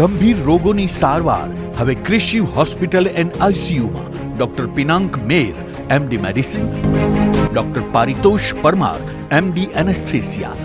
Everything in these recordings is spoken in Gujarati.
ગંભીર રોગોની સારવાર હવે ક્રિશિવ હોસ્પિટલ એન્ડ આઈસીયુમાં doctor Pinank Mer, MD medicine, doctor Paritosh Parmar, MD anaesthesia,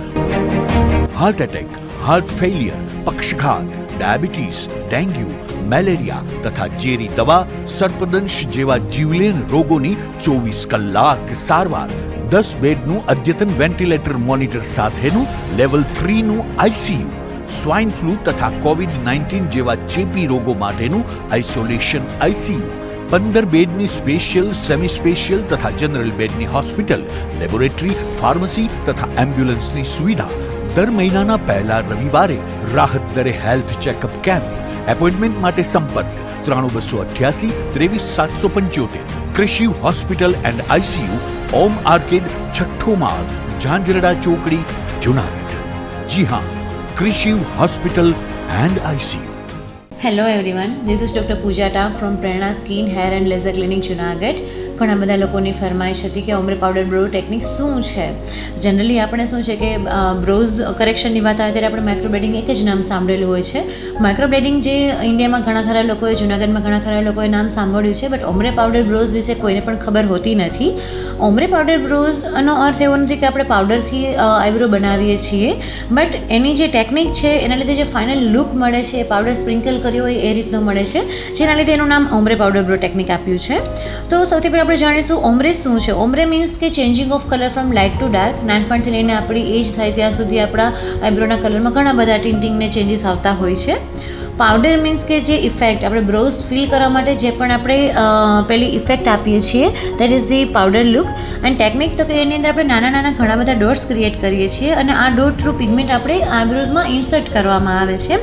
heart attack, heart failure, પક્ષઘાત, ડાયાબિટીસ, ડેન્ગ્યુ, મેલેરિયા તથા ઝેરી દવા, સર્પદંશ જેવા જીવલેણ રોગોની 24 કલાક સારવાર, 10 બેડનું અદ્યતન વેન્ટિલેટર મોનિટર સાથેનું લેવલ 3નું આઈસીયુ, સ્વાઇન ફ્લૂ તથા કોવિડ-19 જેવા ચેપી રોગો માટેનું આઇસોલેશન આઈસીયુ, 15 બેડની સ્પેશિયલ, સેમી સ્પેશિયલ તથા જનરલ બેડની હોસ્પિટલ, લેબોરેટરી, ફાર્મસી તથા એમ્બ્યુલન્સની સુવિધા, દર મહિનાના પહેલા રવિવારે રાહત દરે હેલ્થ ચેકઅપ કેમ્પ. એપોઇન્ટમેન્ટ માટે સંપર્ક 9288 23775. Krishiv hospital and ICU, Om arcade, છઠ્ઠો માળ, ઝાંઝરડા ચોકડી, જુનાગઢ. જી હા, Krishiv hospital and ICU. Hello everyone, this is doctor Pooja ટા from Prerna skin hair and laser clinic Junagadh. ઘણા બધા લોકોની ફરમાઈશ હતી કે ઓમ્બ્રે પાવડર બ્રો ટેકનિક શું છે. જનરલી આપણે શું છે કે બ્રોઝ કરેક્શનની વાત આવે ત્યારે આપણે માઇક્રોબ્લેડિંગ એક જ નામ સાંભળેલું હોય છે. માઇક્રોબ્લેડિંગ જે ઇન્ડિયામાં ઘણા ખરા લોકોએ, જુનાગઢમાં ઘણા ખરા લોકોએ નામ સાંભળ્યું છે, બટ ઓમ્બ્રે પાવડર બ્રોઝ વિશે કોઈને પણ ખબર હોતી નથી. ઓમ્બ્રે પાવડર બ્રોઝનો અર્થ એવો નથી કે આપણે પાવડરથી આઈબ્રો બનાવીએ છીએ, બટ એની જે ટેકનિક છે એના લીધે જે ફાઇનલ લુક મળે છે એ પાવડર સ્પ્રિંકલ કર્યો હોય એ રીતનો મળે છે, જેના લીધે એનું નામ ઓમ્બ્રે પાવડર બ્રો ટેકનિક આપ્યું છે. તો સૌથી પહેલાં આપણે જાણીશું ઓમ્બ્રે શું છે. ઓમ્બ્રે મીન્સ કે changing of colour from light two dark. નાનપણથી લઈને આપણી એજ થાય ત્યાં સુધી આપણા આઈબ્રોના કલરમાં ઘણા બધા ટિન્ટિંગને ચેન્જીસ આવતા હોય છે. પાવડર મીન્સ કે જે ઇફેક્ટ આપણે બ્રોઝ ફિલ કરવા માટે જે પણ આપણે પેલી ઇફેક્ટ આપીએ છીએ, that is the powder look. And technique તો કે એની અંદર આપણે નાના નાના ઘણા બધા ડોટ્સ ક્રિએટ કરીએ છીએ અને આ ડોટ થ્રુ પિગમેન્ટ આપણે આઈબ્રોઝમાં ઇન્સર્ટ કરવામાં આવે છે.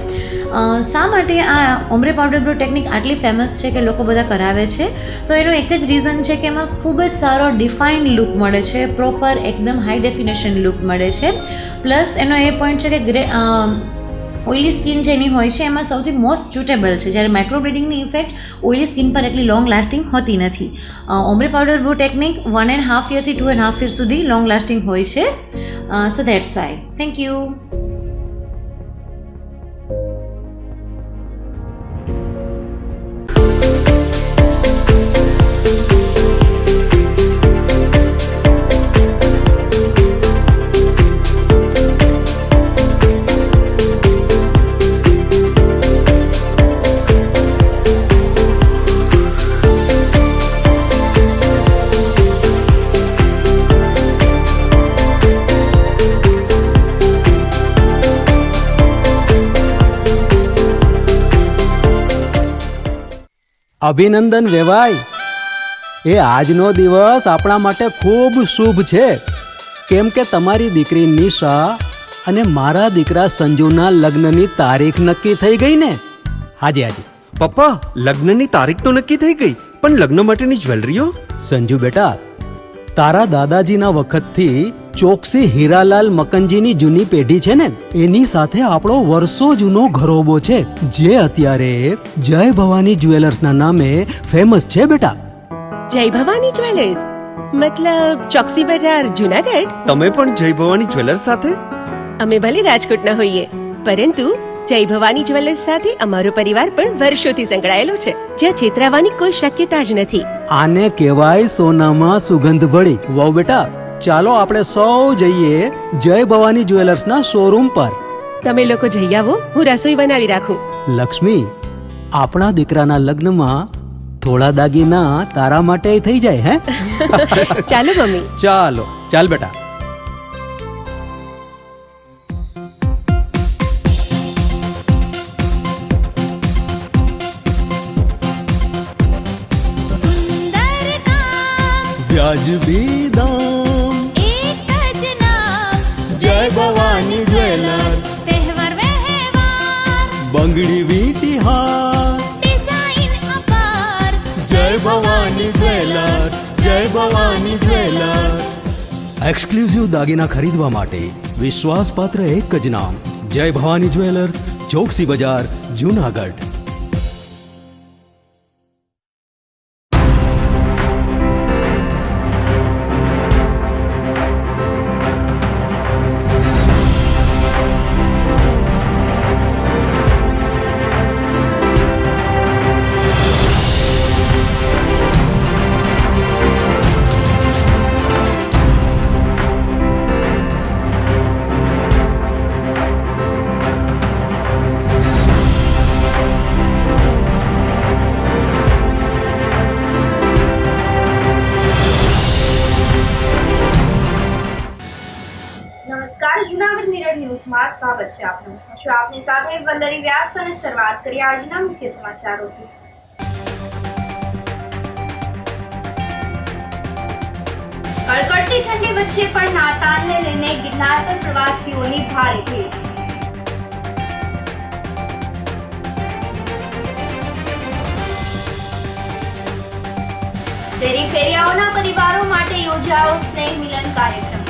શા માટે આ ઓમ્બ્રે પાવડર બ્રો ટેકનિક આટલી ફેમસ છે કે લોકો બધા કરાવે છે? તો એનો એક જ રીઝન છે કે એમાં ખૂબ જ સારો ડિફાઇન્ડ લુક મળે છે, પ્રોપર એકદમ હાઈ ડેફિનેશન લુક મળે છે. પ્લસ એનો એ પોઈન્ટ છે કે ઓઇલી સ્કિન જેની હોય છે એમાં સૌથી મોસ્ટ સુટેબલ છે, જ્યારે માઇક્રોબ્લેડિંગની ઇફેક્ટ ઓઇલી સ્કિન પર એટલી લોંગ લાસ્ટિંગ હોતી નથી. Ombre powder bro technique 1.5 યરથી 2.5 year સુધી લોંગ લાસ્ટિંગ હોય છે. સો દેટ્સ વાય. Thank you. અભિનંદન વેવાઈ, એ આજનો દિવસ આપણા માટે ખૂબ શુભ છે, કેમ કે તમારી દીકરી નિશા અને મારા દીકરા સંજુના લગ્નની તારીખ નક્કી થઈ ગઈ ને. હાજી હાજી પપ્પા, લગ્નની તારીખ તો નક્કી થઈ ગઈ, પણ લગ્ન માટેની જ્વેલરીઓ? સંજુ બેટા, તારા દાદાજીના વખતથી ચોકસી હીરાલાલ મકનજીની જૂની પેઢી છે ને, એની સાથે આપણો વર્ષો જૂનો ઘરોબો છે, જે અત્યારે જય ભવાની જ્વેલર્સના નામે ફેમસ છે બેટા. જય ભવાની જ્વેલર્સ મતલબ ચોકસી બજાર, જુનાગઢ? તમે પણ જય ભવાની જ્વેલર્સ સાથે? અમે ભલે રાજકોટના હોઈએ, પરંતુ જય ભવાની જ્વેલર્સ સાથે અમારો પરિવાર પણ વર્ષોથી સંકળાયેલો છે, જ્યાં છેતરાવાની કોઈ શક્યતા જ નથી. આને કહેવાય સોનામાં સુગંધ ભળી. વાવ બેટા, ચાલો આપણે સૌ જઈએ જય ભવાની જ્વેલર્સના શોરૂમ પર. તમે લોકો જઈ આવો, હું રસોઈ બનાવી રાખું. લક્ષ્મી, આપણા દીકરાના લગ્નમાં થોડા દાગીના તારા માટે થઈ જાય. હે ચાલો મમ્મી. ચાલો ચાલ બેટા. વ્યાજબી દામ, એક જ નામ, જય ભવાની જ્વેલર્સ. તહેવાર વ્યવહાર, બંગડી વીટી હાર, ડિઝાઇન અપાર, જય ભવાની જ્વેલર્સ, જય ભવાની જ્વેલર્સ. એક્સક્લુઝિવ દાગીના ખરીદવા માટે વિશ્વાસપાત્ર એક જ નામ, જય ભવાની જ્વેલર્સ, ચોકસી બજાર, જુનાગઢ. ન્યૂઝમાં સ્વાગત છે આપનું. હું છું આપની સાથે વલ્લરી વ્યાસ અને શરૂઆત કરીએ આજના મુખ્ય સમાચારોથી. કડકડતી ઠંડી વચ્ચે પણ નાતાલને લઈને ગિરનાર પર પ્રવાસીઓની ભારે ભીડ. શેરી ફેરિયાઓના પરિવારો માટે યોજાયો સ્નેહ મિલન કાર્યક્રમ.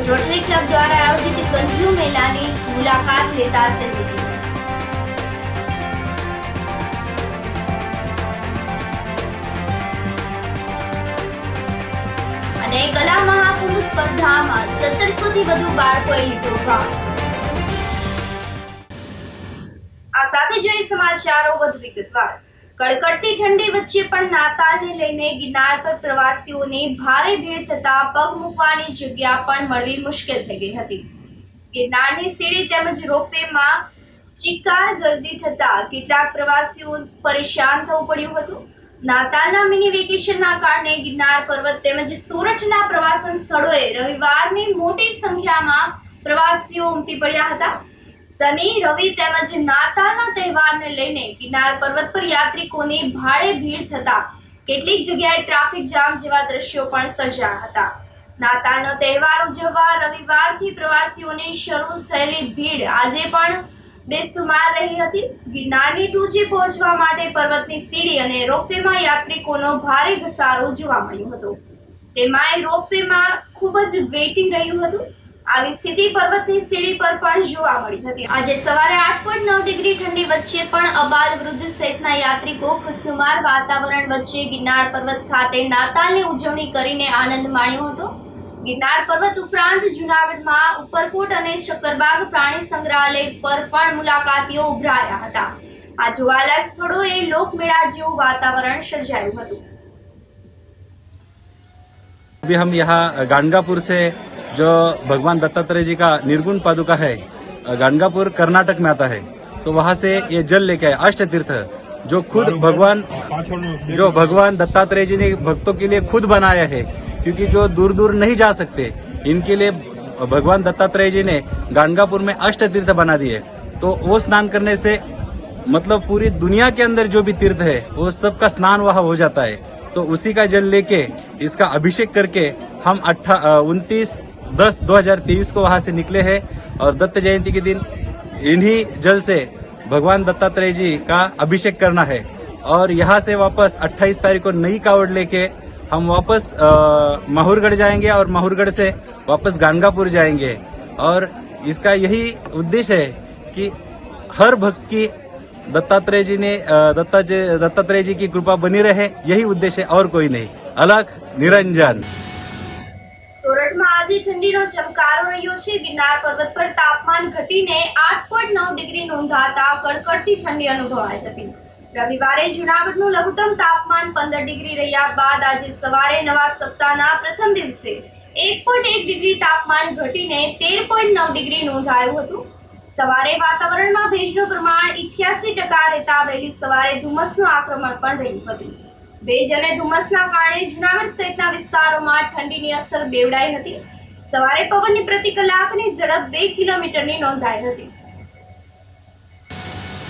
રોટરી ક્લબ દ્વારા આયોજિત કન્ઝ્યુમ મેળાની મુલાકાત લેતા સર્વેચિત્રો. અને કલા મહાકુંભ સ્પર્ધામાં 1700 થી વધુ બાળકોએ લીધો ભાગ. આ સાથે જોઈએ સમાચારો વધુ વિગતવાર. કડકડતી ઠંડી વચ્ચે પણ નાતાલને લઈને ગિરનાર પર પ્રવાસીઓની ભારે ભીડ થતા પગ મૂકવાની જગ્યા પણ મળવી મુશ્કેલ થઈ ગઈ હતી. ગિરનારની સીડી તેમજ રોપવેમાં ચિક્કાર ગર્દી થતા કેટલાક પ્રવાસીઓ પરેશાન થવું પડ્યું હતું. નાતાલના મિની વેકેશનના કારણે ગિરનાર પર્વત તેમજ સોરઠના પ્રવાસન સ્થળોએ રવિવારની મોટી સંખ્યામાં પ્રવાસીઓ ઉમટી પડ્યા હતા. શનિ, રવિ તેમજ નાતાલના તહેવારને લઈને ગિરનાર પર્વત પર યાત્રિકોની ભારે ભીડ થતા કેટલીક જગ્યાએ ટ્રાફિક જામ જેવા દ્રશ્યો પણ સર્જાયા હતા. નાતાલનો તહેવાર ઉજવવા રવિવારથી પ્રવાસીઓની શરૂ થયેલી ભીડ આજે પણ બેસુમાર રહી હતી. ગિરનારની ટોચે પહોંચવા માટે પર્વતની સીડી અને રોપવેમાં યાત્રિકોનો ભારે ઘસારો જોવા મળ્યો હતો. તેમાંય રોપવેમાં ખૂબ જ વેઇટિંગ રહ્યું હતું. આવી સ્થિતિ પર્વતની સીડી પર પણ જોવા મળી હતી. આજે સવારે 8.9 ડિગ્રી ઠંડી વચ્ચે પણ અબાલ વૃદ્ધ સહિતના યાત્રિકો ખુશનુમાર વાતાવરણ વચ્ચે ગિરનાર પર્વત ખાતે નાતાલની ઉજવણી કરીને આનંદ માણ્યો હતો. ગિરનાર પર્વત ઉપરાંત જૂનાગઢમાં ઉપરકોટ અને શક્કરબાગ પ્રાણી સંગ્રહાલય પર પણ મુલાકાતીઓ ઉભરાયા હતા. આ જોવાલાયક સ્થળોએ લોકમેળા જેવું વાતાવરણ સર્જાયું હતું. अभी हम यहाँ गाणगापुर से जो भगवान दत्तात्रेय जी का निर्गुण पादुका है, गाणगापुर कर्नाटक में आता है, तो वहाँ से ये जल लेके आए अष्ट तीर्थ, जो खुद भगवान दत्तात्रेय जी ने भक्तों के लिए खुद बनाया है, क्योंकि जो दूर दूर नहीं जा सकते इनके लिए भगवान दत्तात्रेय जी ने गाणगापुर में अष्ट तीर्थ बना दिए. तो वो स्नान करने से मतलब पूरी दुनिया के अंदर जो भी तीर्थ है वो सबका स्नान वहाँ हो जाता है. तो उसी का जल लेके इसका अभिषेक करके हम 29/10/2023 को वहाँ से निकले हैं और दत्त जयंती के दिन इन्हीं जल से भगवान दत्तात्रेय जी का अभिषेक करना है. और यहाँ से वापस 28 तारीख को नई कावड़ लेके हम वापस माहुरगढ़ जाएंगे और माहुरगढ़ से वापस गाणगापुर जाएंगे. और इसका यही उद्देश्य है कि हर भक्त की दत्तात्रेय जी की कृपा बनी रहे, यही उद्देश्य है और कोई नहीं. अलख निरंजन. સોરઠમાં આજે ઠંડીનો ચમકારો રહ્યો છે. ગિરનાર પર્વત પર તાપમાન ઘટીને 8.9 ડિગ્રી નોંધાતા કડકડતી ઠંડી અનુભવાઈ હતી. રવિવારે જૂનાગઢનું લઘુત્તમ તાપમાન 15 ડિગ્રી રહ્યા બાદ આજે સવારે નવા સપ્તાહના પ્રથમ દિવસે 1.1 ડિગ્રી તાપમાન ઘટીને 13.9 ડિગ્રી નોંધાયું હતું. સવારે વાતાવરણમાં ભેજનું પ્રમાણ 88% રહેતા વહેલી સવારે ધુમ્મસનું આક્રમણ પણ રહ્યું હતું. ભેજ અને ધુમ્મસના કારણે જૂનાગઢ સહિતના વિસ્તારોમાં ઠંડીની અસર બેવડાઈ હતી. સવારે પવનની પ્રતિ કલાકની ઝડપ 2 કિલોમીટરની નોંધાઈ હતી.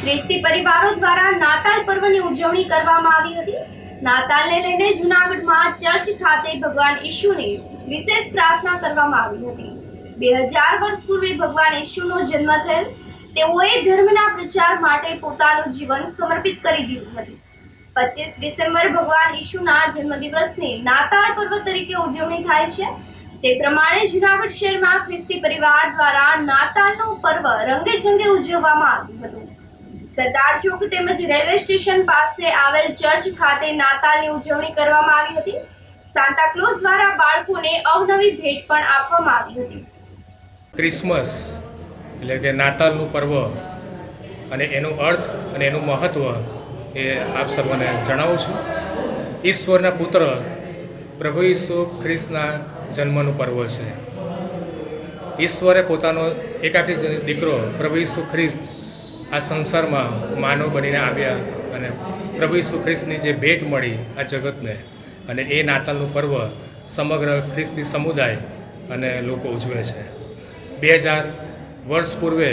ખ્રિસ્તી પરિવારો દ્વારા નાતાલ પર્વની ઉજવણી કરવામાં આવી હતી. નાતાલને લઈને જૂનાગઢમાં ચર્ચ ખાતે ભગવાન ઈશુની વિશેષ પ્રાર્થના કરવામાં આવી હતી. 2000 વર્ષ પૂર્વે ભગવાન ઈશુનો જન્મ થયેલ તેઓએ ધર્મના પ્રચાર માટે પોતાનું જીવન સમર્પિત કરી દીધું હતું. 25 ડિસેમ્બર ભગવાન ઈશુના જન્મદિવસની નાતાલ પર્વ તરીકે ઉજવણી થાય છે. તે પ્રમાણે જૂનાગઢ શહેરમાં ખ્રિસ્તી પરિવાર દ્વારા નાતાલનું પર્વ રંગેચંગે ઉજવવામાં આવ્યું હતું. સરદાર ચોક તેમજ રેલવે સ્ટેશન પાસે આવેલ ચર્ચ ખાતે નાતાલની ઉજવણી કરવામાં આવી હતી. સાન્ટા ક્લોઝ દ્વારા બાળકોને અવનવી ભેટ પણ આપવામાં આવી હતી. ક્રિસમસ એટલે કે નાતાલનું પર્વ અને એનું અર્થ અને એનું મહત્ત્વ એ આપ સર્વને જણાવું છું. ઈશ્વરના પુત્ર પ્રભુ ઈસુ ખ્રિસ્તના જન્મનું પર્વ છે. ઈશ્વરે પોતાનો એકાકી દીકરો પ્રભુ ઈસુ ખ્રિસ્ત આ સંસારમાં માનવ બનીને આવ્યા અને પ્રભુ ઈસુ ખ્રિસ્તની જે ભેટ મળી આ જગતને અને એ નાતાલનું પર્વ સમગ્ર ખ્રિસ્તી સમુદાય અને લોકો ઉજવે છે. 2000 વર્ષ પૂર્વે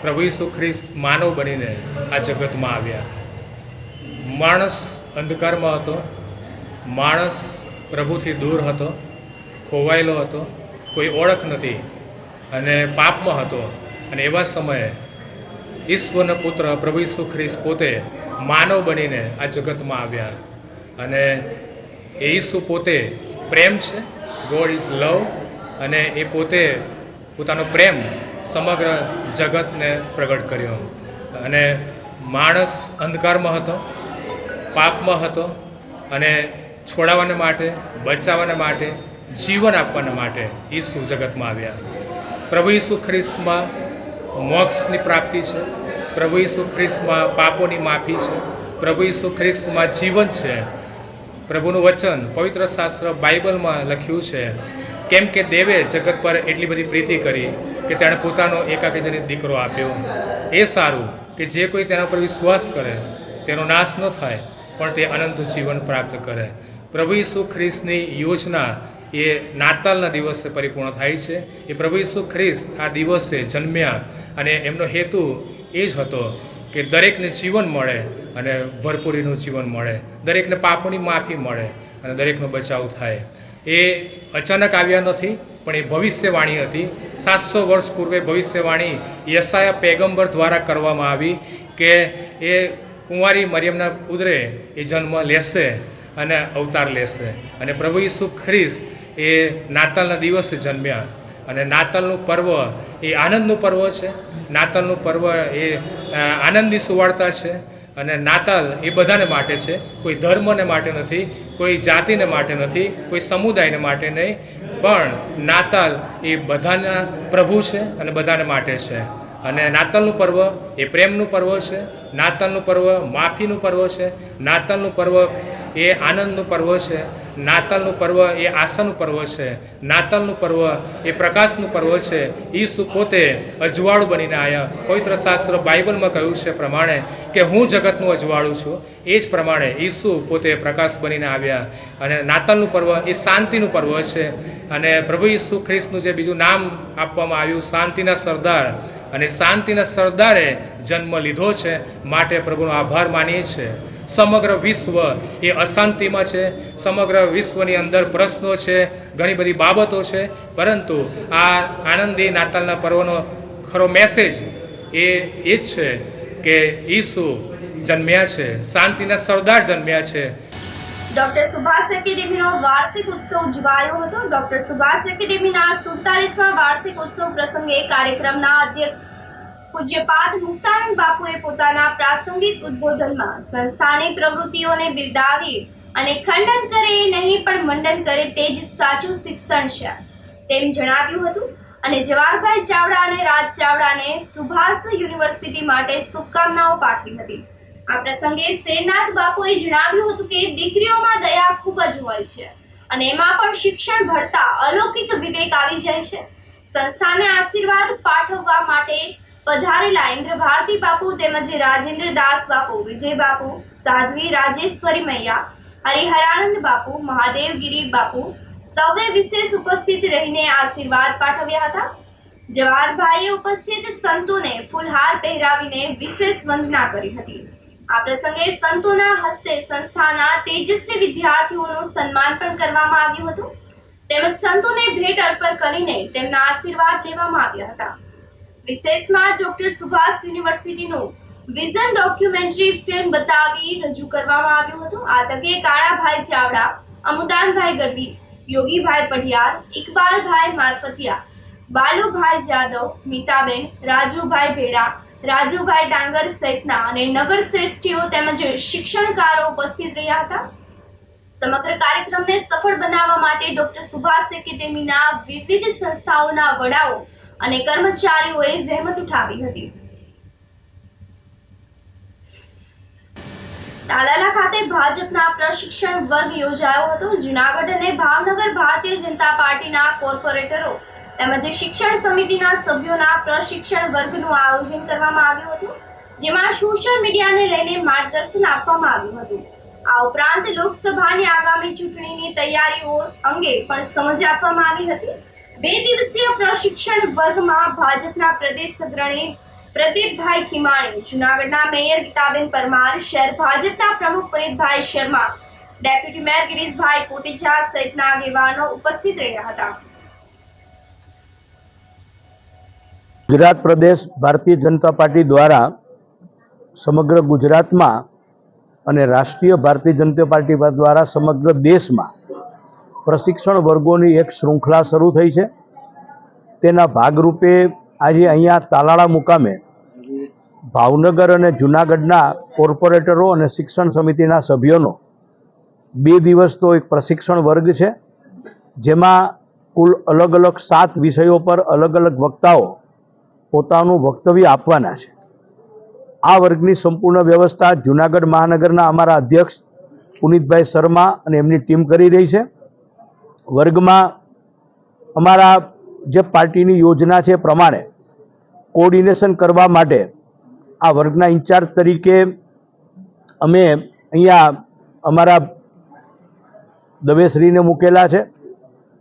પ્રભુ ઈસુ ખ્રિસ્ત માનવ બનીને આ જગતમાં આવ્યા. માણસ અંધકારમાં હતો, માણસ પ્રભુથી દૂર હતો, ખોવાયેલો હતો, કોઈ ઓળખ નથી અને પાપમાં હતો. અને એવા સમયે ઈશ્વરના પુત્ર પ્રભુ ઈસુ ખ્રિસ્ત પોતે માનવ બનીને આ જગતમાં આવ્યા. અને એ ઈસુ પોતે પ્રેમ છે, ગોડ ઇઝ લવ, અને એ પોતે પોતાનો પ્રેમ સમગ્ર જગતને પ્રગટ કર્યો. અને માણસ અંધકારમાં હતો, પાપમાં હતો, અને છોડાવવાને માટે, બચાવવાને માટે, જીવન આપવાના માટે ઈસુ જગતમાં આવ્યા. પ્રભુ ઈસુ ખ્રિસ્તમાં મોક્ષની પ્રાપ્તિ છે, પ્રભુ ઈસુ ખ્રિસ્તમાં પાપોની માફી છે, પ્રભુ ઈસુ ખ્રિસ્તમાં જીવન છે. પ્રભુનું વચન પવિત્ર શાસ્ત્ર બાઇબલમાં લખ્યું છે, કેમ કે દેવે જગત પર એટલી બધી પ્રીતિ કરી કે તેણે પોતાનો એકાકીજનિત દીકરો આપ્યો. એ સારું કે જે કોઈ તેના પર વિશ્વાસ કરે તેનો નાશ ન થાય, પણ તે અનંત જીવન પ્રાપ્ત કરે. પ્રભુ ઈસુ ખ્રિસ્તની યોજના એ નાતાલના દિવસે પરિપૂર્ણ થાય છે. એ પ્રભુ ઈસુ ખ્રિસ્ત આ દિવસે જન્મ્યા અને એમનો હેતુ એ જ હતો કે દરેકને જીવન મળે અને ભરપૂરીનું જીવન મળે, દરેકને પાપોની માફી મળે અને દરેકનો બચાવ થાય. એ અચાનક આવ્યા નથી, પણ એ ભવિષ્યવાણી હતી. 700 વર્ષ પૂર્વે ભવિષ્યવાણી યશાયા પેગમ્બર દ્વારા કરવામાં આવી કે એ કુંવારી મરિયમના ઉદરે એ જન્મ લેશે અને અવતાર લેશે. અને પ્રભુ ઈસુ ખ્રિસ્ત એ નાતાલના દિવસે જન્મ્યા. અને નાતાલનું પર્વ એ આનંદનું પર્વ છે. નાતાલનું પર્વ એ આનંદની સુવાર્તા છે. અને નાતાલ એ બધાને માટે છે, કોઈ ધર્મને માટે નથી, કોઈ જાતિને માટે નથી, કોઈ સમુદાયને માટે નહીં, પણ નાતાલ એ બધાના પ્રભુ છે અને બધાને માટે છે. અને નાતાલનું પર્વ એ પ્રેમનું પર્વ છે, નાતાલનું પર્વ માફીનું પર્વ છે, નાતાલનું પર્વ એ આનંદનું પર્વ છે, નાતાલનું પર્વ એ આશાનું પર્વ છે, નાતાલનું પર્વ એ પ્રકાશનું પર્વ છે. ઈસુ પોતે અજવાળું બનીને આવ્યા. પવિત્ર શાસ્ત્ર બાઇબલમાં કહ્યું છે પ્રમાણે કે હું જગતનું અજવાળું છું, એ જ પ્રમાણે ઈસુ પોતે પ્રકાશ બનીને આવ્યા. અને નાતાલનું પર્વ એ શાંતિનું પર્વ છે. અને પ્રભુ ઈસુ ખ્રિસ્તનું જે બીજું નામ આપવામાં આવ્યું, શાંતિના સરદાર, અને શાંતિના સરદારે જન્મ લીધો છે, માટે પ્રભુનો આભાર માનીએ છીએ. સમગ્ર વિશ્વ એ અશાંતિમાં છે, સમગ્ર વિશ્વની અંદર પ્રશ્નો છે, ઘણી બધી બાબતો છે, પરંતુ આ આનંદી નાતાલના પર્વનો ખરો મેસેજ એ જ છે કે ઈસુ જન્મ્યા છે, શાંતિના સરદાર જન્મ્યા છે. ડોક્ટર સુભાષ એકેડેમીનો વાર્ષિક ઉત્સવ ઉજવાયો હતો. ડોક્ટર સુભાષ એકેડેમીના 47મા વાર્ષિક ઉત્સવ પ્રસંગે કાર્યક્રમના અધ્યક્ષ પૂજ્યપાદ મુક્તાનંદ બાપુએ પોતાના પ્રાસંગિક ઉદ્બોધનમાં સંસ્થાની પ્રવૃત્તિઓને બિરદાવી અને ખંડન કરે નહીં પણ મંડન કરે તે જ સાચું શિક્ષણ છે તેમ જણાવ્યું હતું. અને જવાહરભાઈ ચાવડા અને રાજ ચાવડાને સુભાષ યુનિવર્સિટી માટે શુભકામનાઓ પાઠવી હતી. આ પ્રસંગે શેરનાથ બાપુએ જણાવ્યું હતું કે દીકરીઓમાં દયા ખૂબ જ હોય છે અને એમાં પણ શિક્ષણ ભણતા અલૌકિક વિવેક આવી જાય છે. સંસ્થાને આશીર્વાદ પાઠવવા માટે પધારેલા ઇન્દ્ર ભારતી બાપુ તેમજ રાજેન્દ્ર દાસ બાપુ, વિજય બાપુ, સાધ્વી રાજેશ્વરી મૈયા, હરિહરાનંદ બાપુ, મહાદેવગીરી બાપુ સૌએ વિશેષ ઉપસ્થિત રહીને આશીર્વાદ પાઠવ્યા હતા. જવાહરભાઈએ ઉપસ્થિત સંતોને ફૂલહાર પહેરાવીને વિશેષ વંદના કરી હતી. આ પ્રસંગે સંતોના હસ્તે સંસ્થાના તેજસ્વી વિદ્યાર્થીઓનું સન્માન પણ કરવામાં આવ્યું હતું, તેમજ સંતોને ભેટ અર્પણ કરીને તેમના આશીર્વાદ લેવામાં આવ્યા હતા. વિશેષમાં ડોક્ટર સુભાષ યુનિવર્સિટીનું વિઝન ડોક્યુમેન્ટરી ફિલ્મ બતાવી રજૂ કરવામાં આવ્યું હતું. આ તકે કાળાભાઈ ચાવડા, અમુદાનભાઈ ગઢવી, યોગીભાઈ પઢિયાર, ઇકબાલભાઈ મારફતિયા, બાલુભાઈ જાદવ, મીતાબેન, રાજુભાઈ ભેડા, રાજુભાઈ ડાંગર સહિતના અને નગર શ્રેષ્ઠીઓ તેમજ શિક્ષણકારો ઉપસ્થિત રહ્યા હતા. સમગ્ર કાર્યક્રમને સફળ બનાવવા માટે ડોક્ટર સુભાષ એકેડેમીના વિવિધ સંસ્થાઓના વડાઓ અને કર્મચારીઓએ જહેમત ઉઠાવી હતી. તાલાલા ખાતે ભાજપના પ્રશિક્ષણ વર્ગ યોજાયો હતો. જૂનાગઢ અને ભાવનગર ભારતીય જનતા પાર્ટીના કોર્પોરેટરો તેમજ શિક્ષણ સમિતિના સભ્યોના પ્રશિક્ષણ વર્ગનું આયોજન કરવામાં આવ્યું હતું, જેમાં સોશિયલ મીડિયાને લઈને માર્ગદર્શન આપવામાં આવ્યું હતું. આ ઉપરાંત લોકસભાની આગામી ચૂંટણીની તૈયારીઓ અંગે પણ સમજ આપવામાં આવી હતી. 2 દિવસીય પ્રશિક્ષણ વર્ગમાં ભાજપના પ્રદેશ અગ્રણી પ્રદીપભાઈ ખીમાણી, જૂનાગઢના મેયર ગીતાબેન પરમાર, શહેર ભાજપના પ્રમુખ પુનિતભાઈ શર્મા, ડેપ્યુટી મેયર ગિરીશભાઈ કોટેચા સહિતના આગેવાનો ઉપસ્થિત રહ્યા હતા. ગુજરાત પ્રદેશ ભારતીય જનતા પાર્ટી દ્વારા સમગ્ર ગુજરાતમાં અને રાષ્ટ્રીય ભારતીય જનતા પાર્ટી દ્વારા સમગ્ર દેશમાં પ્રશિક્ષણ વર્ગોની એક શૃંખલા શરૂ થઈ છે. તેના ભાગરૂપે આજે અહીંયા તાલાળા મુકામે ભાવનગર અને જૂનાગઢના કોર્પોરેટરો અને શિક્ષણ સમિતિના સભ્યોનો 2 દિવસનો એક પ્રશિક્ષણ વર્ગ છે, જેમાં કુલ અલગ અલગ 7 વિષયો પર અલગ અલગ વક્તાઓ પોતાનું વક્તવ્ય આપવાના છે. આ વર્ગની સંપૂર્ણ વ્યવસ્થા જૂનાગઢ મહાનગરના અમારા અધ્યક્ષ પુનિતભાઈ શર્મા અને એમની ટીમ કરી રહી છે. વર્ગમાં અમારા જે પાર્ટીની યોજના છે પ્રમાણે કોઓર્ડિનેશન કરવા માટે આ વર્ગના ઇન્ચાર્જ તરીકે અમે અહીંયા અમારા દવેશ્રીને મૂકેલા છે,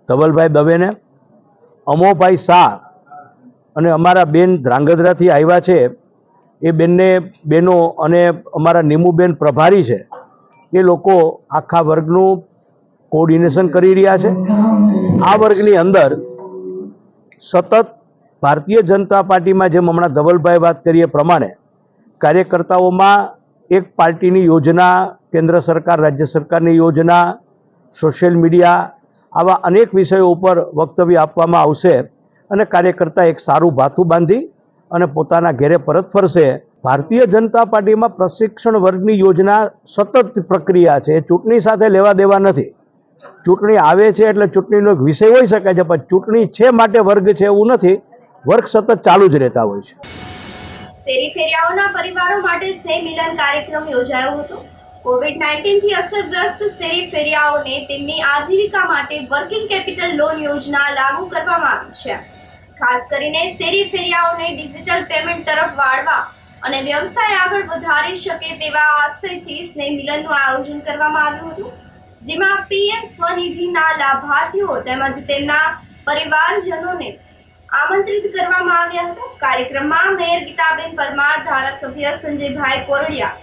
ધવલભાઈ દવેને, અમોભાઈ શાહ અને અમારા બેન ધ્રાંગધ્રાથી આવ્યા છે એ બેનો અને અમારા નીમુબેન પ્રભારી છે, એ લોકો આખા વર્ગનું કોઓર્ડિનેશન કરી રહ્યા છે. આ વર્ગની અંદર સતત ભારતીય જનતા પાર્ટીમાં જેમ હમણાં ધવલભાઈ વાત કરીએ પ્રમાણે કાર્યકર્તાઓમાં એક પાર્ટીની યોજના, કેન્દ્ર સરકાર રાજ્ય સરકારની યોજના, સોશિયલ મીડિયા, આવા અનેક વિષયો ઉપર વક્તવ્ય આપવામાં આવશે અને કાર્યકર્તા એક સારું ભાથું બાંધી અને પોતાના ઘેરે પરત ફરશે. ભારતીય જનતા પાર્ટીમાં પ્રશિક્ષણ વર્ગની યોજના સતત પ્રક્રિયા છે, ચૂંટણી સાથે લેવા દેવા નથી. ચૂંટણી આવે છે એટલે ચૂંટણીનો એક વિષય હોઈ શકે છે, પણ ચૂંટણી છે માટે વર્ગ છે એવું નથી. વર્ગ સતત ચાલુ જ રહેતા હોય છે. શેરી ફેરિયાઓના પરિવારો માટે સ્નેહ મિલન કાર્યક્રમ યોજાયો હતો. કોવિડ-19 થી અસરગ્રસ્ત શેરી ફેરિયાઓને તેમની આજીવિકા માટે વર્કિંગ કેપિટલ લોન યોજના લાગુ કરવામાં આવી છે. ખાસ કરીને શેરી ફેરિયાઓને ડિજિટલ પેમેન્ટ તરફ વાળવા અને વ્યવસાય આગળ વધારી શકે તેવા આશયથી સ્નેહ મિલનનું આયોજન કરવામાં આવ્યું હતું, જેમાં પીએમ સ્વનિધિના લાભાર્થીઓ તેમજ તેમના પરિવારજનોને આમંત્રિત કરવામાં આવ્યા હતા. કાર્યક્રમમાં મેયર ગીતાબેન પરમાર, ધારાસભ્ય સંજયભાઈ કોરડિયા,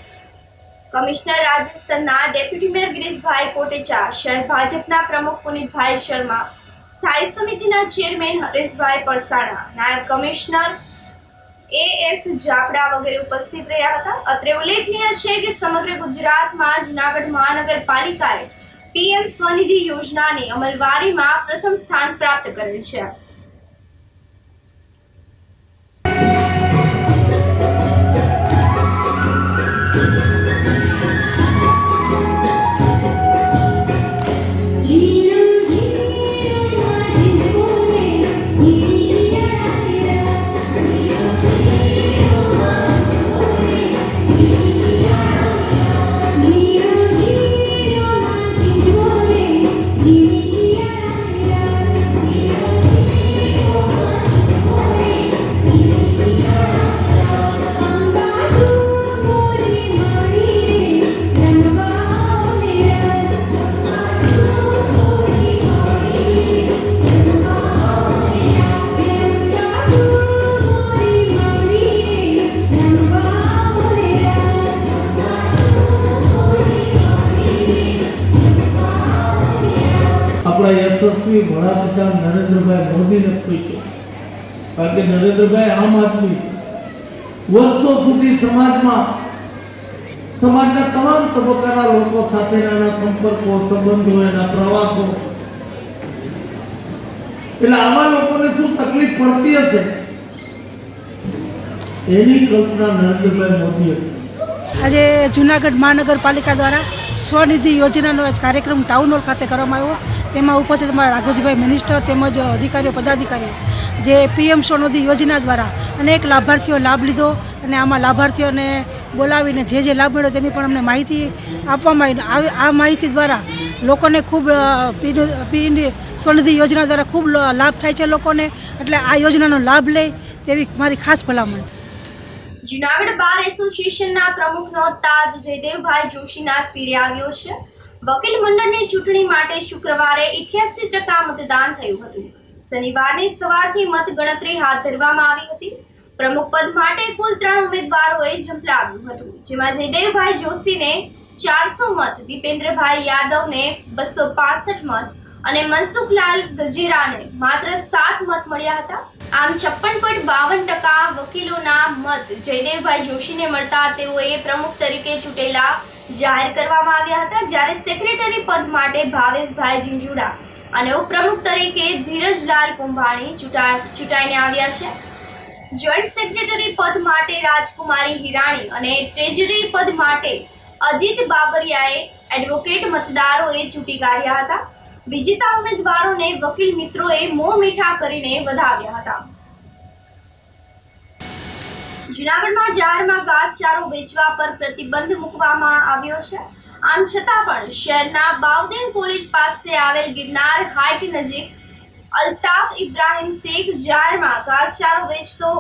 કમિશનર રાજસ્થાનના ડેપ્યુટી મેયર ગિરીશભાઈ કોટેચા, શહેર ભાજપના પ્રમુખ પુનિતભાઈ શર્મા, સ્થાયી સમિતિના ચેરમેન હરેશભાઈ પરસાણા, નાયબ કમિશનર AS જાપડા વગેરે ઉપસ્થિત રહ્યા હતા. અત્રે ઉલ્લેખનીય છે કે સમગ્ર ગુજરાતમાં જૂનાગઢ મહાનગરપાલિકાએ પીએમ સ્વનિધિ યોજનાની અમલવારીમાં પ્રથમ સ્થાન પ્રાપ્ત કરેલ છે. આપણા યશસ્વી વડાપ્રધાન નરેન્દ્રભાઈ મોદીને પૂછ્યું, કારણ કે નરેન્દ્રભાઈ આમ આદમી છે. વર્ષો સુધી સમાજના તમામ તબક્કાના લોકો સાથેના એના સંપર્કો, સંબંધો, એના પ્રવાસો, એટલે આવા લોકોને શું તકલીફ પડતી હશે એની કલ્પના નરેન્દ્રભાઈ મોદી હતી. આજે જૂનાગઢ મહાનગરપાલિકા દ્વારા સ્વનિધિ યોજનાનો કાર્યક્રમ ટાઉન હોલ ખાતે કરવામાં આવ્યો. તેમાં ઉપસ્થિત અમારા રાઘોજીભાઈ મિનિસ્ટર તેમજ અધિકારીઓ, પદાધિકારીઓ જે પીએમ સ્વનિધિ યોજના દ્વારા અનેક લાભાર્થીઓ લાભ લીધો અને આમાં લાભાર્થીઓને બોલાવીને જે લાભ મળ્યો તેની પણ અમને માહિતી આપવામાં આવી. આ માહિતી દ્વારા લોકોને ખૂબ સ્વનિધિ યોજના દ્વારા ખૂબ લાભ થાય છે લોકોને, એટલે આ યોજનાનો લાભ લે તેવી મારી ખાસ ભલામણ છે. જુનાગઢ બાર એસોસિએશનના પ્રમુખનો તાજ જયદેવભાઈ જોશીના સિરે આવ્યો છે. વકીલ મંડળની ચૂંટણી માટે શુક્રવારે 88% મતદાન થયું હતું. શનિવારની સવારથી મતગણતરી હાથ ધરવામાં આવી હતી. પ્રમુખ પદ માટે કુલ 3 ઉમેદવારોએ ઝંપલાવ્યું હતું, જેમાં જયદેવભાઈ જોશીને 400 મત, દીપેન્દ્રભાઈ યાદવને 265 મત અને મનસુખલાલ ગજેરાને માત્ર 7 મત મળ્યા હતા. આમ 56.52% વકીલોના મત જયદેવભાઈ જોશીને મળતા તેઓએ પ્રમુખ તરીકે ચૂંટેલા જાહેર કરવામાં આવ્યા હતા, જ્યારે સેક્રેટરી પદ માટે ભાવેશભાઈ ઝીંઝુડા અને ઉપપ્રમુખ તરીકે ધીરજલાલ કુંભાણી ચૂંટાઈને આવ્યા છે. જોઈન્ટ સેક્રેટરી પદ માટે રાજકુમારી હિરાણી અને ટ્રેજરી પદ માટે અજીત બાબરિયાએ એડવોકેટ મતદારોએ ચૂંટી કાઢ્યા હતા. વિજેતા ઉમેદવારોને વકીલ મિત્રોએ મોં મીઠા કરીને વધાવ્યા હતા. જૂનાગઢમાં જાહેરમાં ઘાસચારો વેચવા પર પ્રતિબંધ મૂકવામાં આવ્યો છે. આમ છતાં પણ શહેરના બાઉદીન કોલેજ પાસે આવેલ ગિરનાર હાઇટ નજીક અલ્તાફ ઇબ્રાહિમ શેખ જાહેરમાં ઘાસચારો વેચતો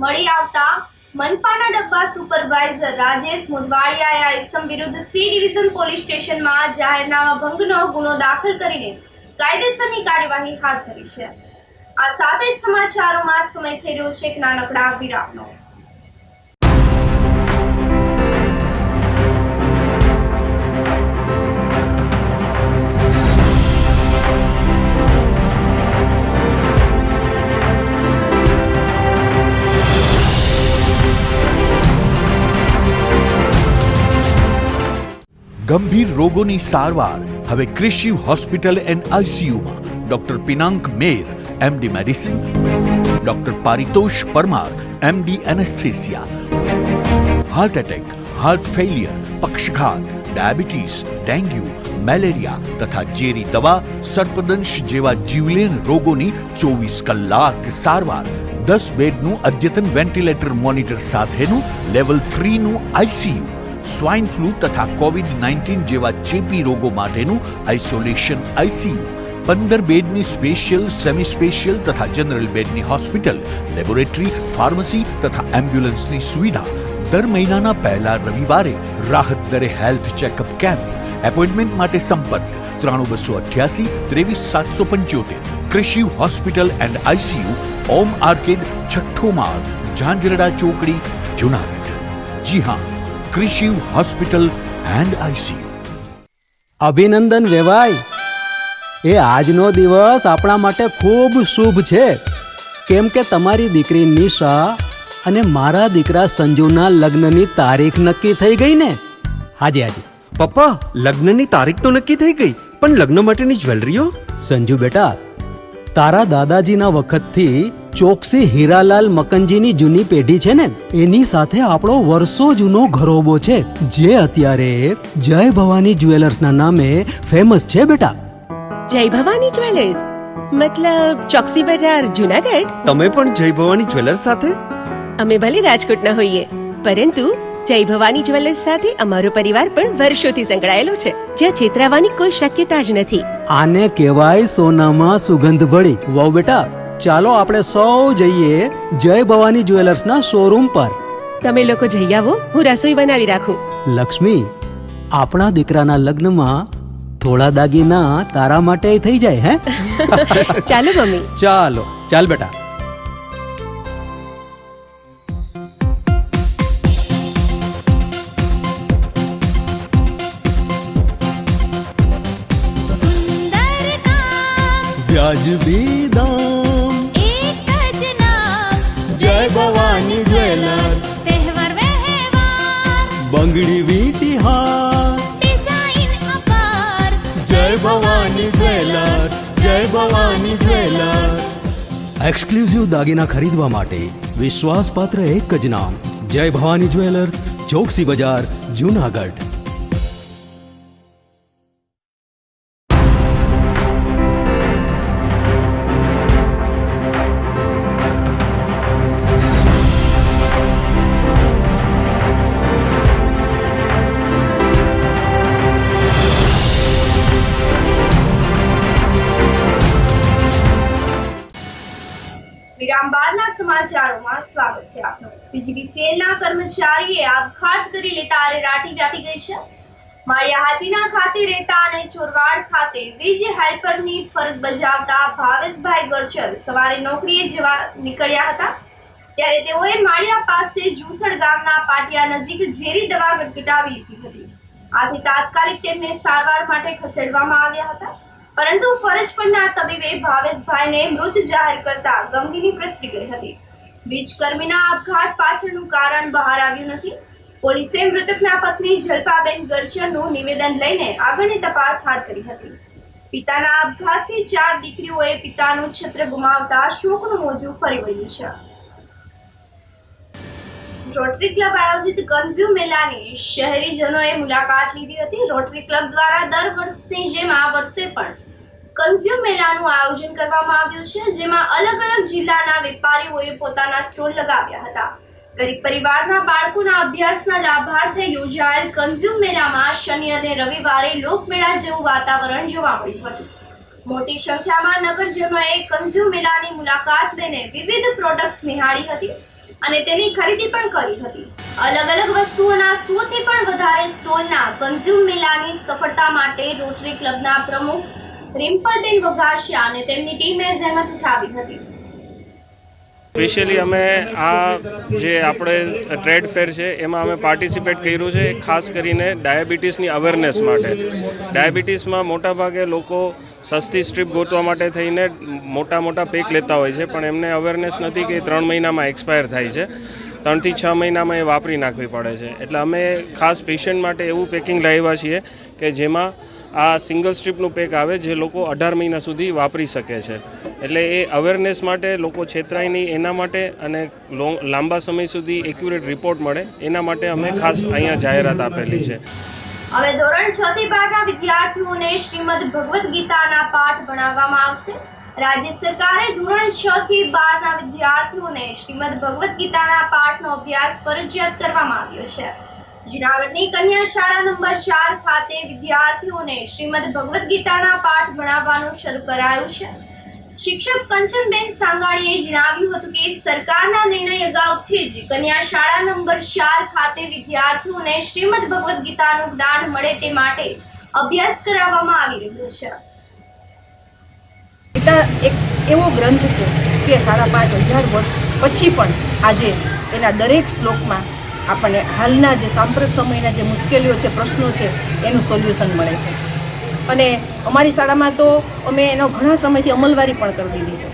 મળી આવતા મનપાના ડબ્બા સુપરવાઇઝર રાજેશ મોઢવાડિયાએ આ ઇસમ વિરુદ્ધ સી ડિવિઝન પોલીસ સ્ટેશનમાં જાહેરનામા ભંગનો ગુનો દાખલ કરીને કાયદેસરની કાર્યવાહી હાથ ધરી છે. આ સાથે જ સમાચારોમાં સમય થઈ રહ્યો છે એક નાનકડા વિરામનો. ગંભીર રોગોની સારવાર હવે ક્રિશિવ હોસ્પિટલ એન્ડ આઈસીયુમાં doctor Pinank Mer MD medicine, doctor Paritosh Parmar MD anaesthesia, heart attack, heart failure, પક્ષઘાત, ડાયાબિટીસ, ડેન્ગ્યુ, મેલેરિયા તથા ઝેરી દવા, સર્પદંશ જેવા જીવલેણ રોગોની 24 કલાક સારવાર, 10 બેડનું અદ્યતન વેન્ટિલેટર મોનિટર સાથેનું લેવલ 3નું આઈસીયુ, સ્વાઇન ફ્લૂ તથા કોવિડ-19 જેવા ચેપી રોગો માટેનું આઇસોલેશન આઈસીયુ, 15 બેડની સ્પેશિયલ, સેમી સ્પેશિયલ તથા જનરલ બેડની હોસ્પિટલ, લેબોરેટરી, ફાર્મસી તથા એમ્બ્યુલન્સની સુવિધા, દર મહિનાના પહેલા રવિવારે રાહત દરે હેલ્થ ચેકઅપ કેમ્પ. એપોઇન્ટમેન્ટ માટે સંપર્ક 9288 23775. Krishiv hospital and ICU, Om arcade, છઠ્ઠો માળ, ઝાંઝરડા ચોકડી, જુનાગઢ. જી હા, ક્રિશિવ હોસ્પિટલ એન્ડ આઈસીયુ. અભિનંદન વેવાઈ, એ આજનો દિવસ આપણા માટે ખૂબ શુભ છે, કેમ કે તમારી દીકરી નિશા અને મારા દીકરા સંજુના લગ્નની તારીખ નક્કી થઈ ગઈ ને. હાજી હાજી પપ્પા, લગ્નની તારીખ તો નક્કી થઈ ગઈ, પણ લગ્ન માટેની જ્વેલરીઓ? સંજુ બેટા, તારા દાદાજીના વખતથી ચોકસી હીરાલાલ મકનજીની જૂની પેઢી છે ને, એની સાથે આપણો વર્ષો જૂનો ઘરોબો છે, જે અત્યારે જય ભવાની જ્વેલર્સના નામે ફેમસ છે બેટા. જય ભવાની જ્વેલર્સ મતલબ ચોકસી બજાર જુનાગઢ? તમે પણ જય ભવાની જ્વેલર્સ સાથે? અમે ભલે રાજકોટના હોઈએ, પરંતુ જય ભવાની જ્વેલર્સ સાથે અમારો પરિવાર પણ વર્ષોથી સંકળાયેલો છે, જ્યાં છેતરાવાની કોઈ શક્યતા જ નથી. આને કહેવાય સોનામાં સુગંધ ભળી. વાવ બેટા, ચાલો આપણે સૌ જઈએ જય ભવાની જ્વેલર્સના શોરૂમ પર. તમે લોકો જઈ આવો, હું રસોઈ બનાવી રાખું. લક્ષ્મી, આપણા દીકરાના લગ્નમાં થોડા દાગીના તારા માટે થઈ જાય. હે ચાલો મમ્મી. ચાલો ચાલ બેટા. વ્યાજબી દામ, એક જ નામ, જય ભવાની જ્વેલર્સ. તહેવાર વ્યવહાર, બંગડી વીટી હાર, ડિઝાઇન અપાર, જય ભવાની જ્વેલર્સ, જય ભવાની જ્વેલર્સ. એક્સક્લુઝિવ દાગીના ખરીદવા માટે વિશ્વાસપાત્ર એક જ નામ, જય ભવાની જ્વેલર્સ, ચોકસી બજાર, જુનાગઢ. વિરામ બાદના સમાચારોમાં સ્વાગત છે આપનું। પીજીવીસીએલના કર્મચારીએ આપઘાત કરી લેતા અરેરાટી વ્યાપી ગઈ છે। માળિયાહાટીના ખાતે રહેતા અને ચોરવાડ ખાતે વીજ હેલ્પરની ફરજ બજાવતા ભાવેશભાઈ ગરચર સવારે નોકરીએ જવા નીકળ્યા હતા, ત્યારે તેઓએ માળિયા પાસે જૂથડ ગામના પાટિયા નજીક ઝેરી દવા ગટગટાવી લીધી હતી। આથી તાત્કાલિક તેમને સારવાર માટે ખસેડવામાં આવ્યા હતા, પરંતુ ફરજ પરના તબીબે ભાવેશભાઈને મૃત જાહેર કરતા ગમગીની પ્રસરી ગઈ હતી। વીજકર્મીના આપઘાત પાછળનું કારણ બહાર આવ્યું નથી। પોલીસે મૃતકના પત્ની જલ્પાબેન ગરચરનું નિવેદન લઈને આગળની તપાસ હાથ ધરી હતી। પિતાના આપઘાતથી 4 દીકરીઓએ પિતાનું છત્ર ગુમાવતા શોકનું મોજું ફરી વળ્યું છે। રોટરી ક્લબ આયોજિત કન્ઝ્યુમ મેળાની શહેરીજનોએ મુલાકાત લીધી હતી। રોટરી ક્લબ દ્વારા દર વર્ષની જેમ આ વર્ષે પણ કન્ઝ્યુમ મેળાનું આયોજન કરવામાં આવ્યું છે, જેમાં અલગ અલગ જિલ્લાના વેપારીઓએ પોતાના સ્ટોલ લગાવ્યા હતા। ગરીબ પરિવારના બાળકોના અભ્યાસના લાભાર્થે યોજાયેલ કન્ઝ્યુમ મેળામાં શનિ અને રવિવારે લોકમેળા જેવું વાતાવરણ જોવા મળ્યું હતું। મોટી સંખ્યામાં નગરજનોએ કન્ઝ્યુમ મેળાની મુલાકાત લઈને વિવિધ પ્રોડક્ટ્સ નિહાળી હતી અને તેની ખરીદી પણ કરી હતી। અલગ અલગ વસ્તુઓના 100 થી પણ વધારે સ્ટોલના કન્ઝ્યુમ મેળાની સફળતા માટે રોટરી ક્લબના પ્રમુખ રિમ્પલબેન વઘાસિયા અને તેમની ટીમે જહેમત ઉઠાવી હતી। સ્પેશિયલી અમે આ જે આપણે ટ્રેડ ફેર છે એમાં અમે પાર્ટિસિપેટ કર્યું છે, ખાસ કરીને ડાયાબિટીસની અવેરનેસ માટે। ડાયાબિટીસમાં મોટાભાગે લોકો સસ્તી સ્ટ્રીપ ગોતવા માટે થઈને મોટા પેક લેતા હોય છે, પણ એમને અવેરનેસ નથી કે 3 મહિનામાં એક્સપાયર થાય છે, 3 થી 6 મહિનામાં એ વાપરી નાખવી પડે છે। એટલે અમે ખાસ પેશન્ટ માટે એવું પેકિંગ લાવ્યા છીએ કે જેમાં આ સિંગલ સ્ટ્રીપનું પેક આવે જે લોકો 18 મહિના સુધી વાપરી શકે છે। એટલે એ અવેરનેસ માટે લોકો છેતરાય નહીં એના માટે અને લાંબા સમય સુધી એક્યુરેટ રિપોર્ટ મળે એના માટે અમે ખાસ અહીંયા જાહેરાત આપેલી છે। હવે ધોરણ 6 થી 12 ના વિદ્યાર્થીઓને શ્રીમદ ભગવદ્ ગીતાના પાઠ ભણાવવામાં આવશે। રાજ્ય સરકારે ધોરણ 6 થી 12 ના વિદ્યાર્થીઓને શ્રીમદ ભગવદ્ ગીતાના પાઠનો અભ્યાસ ફરજિયાત કરવામાં આવ્યો છે। જૂનાગઢની કન્યા શાળા નંબર 4 ખાતે વિદ્યાર્થીઓને શ્રીમદ ભગવદ્ ગીતાના પાઠ ભણાવવાનું શરૂ કરાયું છે। શિક્ષક કંચનબેન સાંગાણીએ જણાવ્યું હતું કે સરકારના નિર્ણય અગાઉથી જ કન્યા શાળા નંબર 4 ખાતે વિદ્યાર્થીઓને શ્રીમદ ભગવદ્ ગીતાનું જ્ઞાન મળે તે માટે અભ્યાસ કરાવવામાં આવી રહ્યો છે। ગીતા એક એવો ગ્રંથ છે કે 5500 વર્ષ પછી પણ આજે એના દરેક શ્લોકમાં આપણને હાલના જે સાંપ્રત સમયના જે મુશ્કેલીઓ છે, પ્રશ્નો છે, એનું સોલ્યુશન મળે છે। અને અમારી શાળામાં તો અમે એનો ઘણા સમયથી અમલવારી પણ કરી દીધી છે।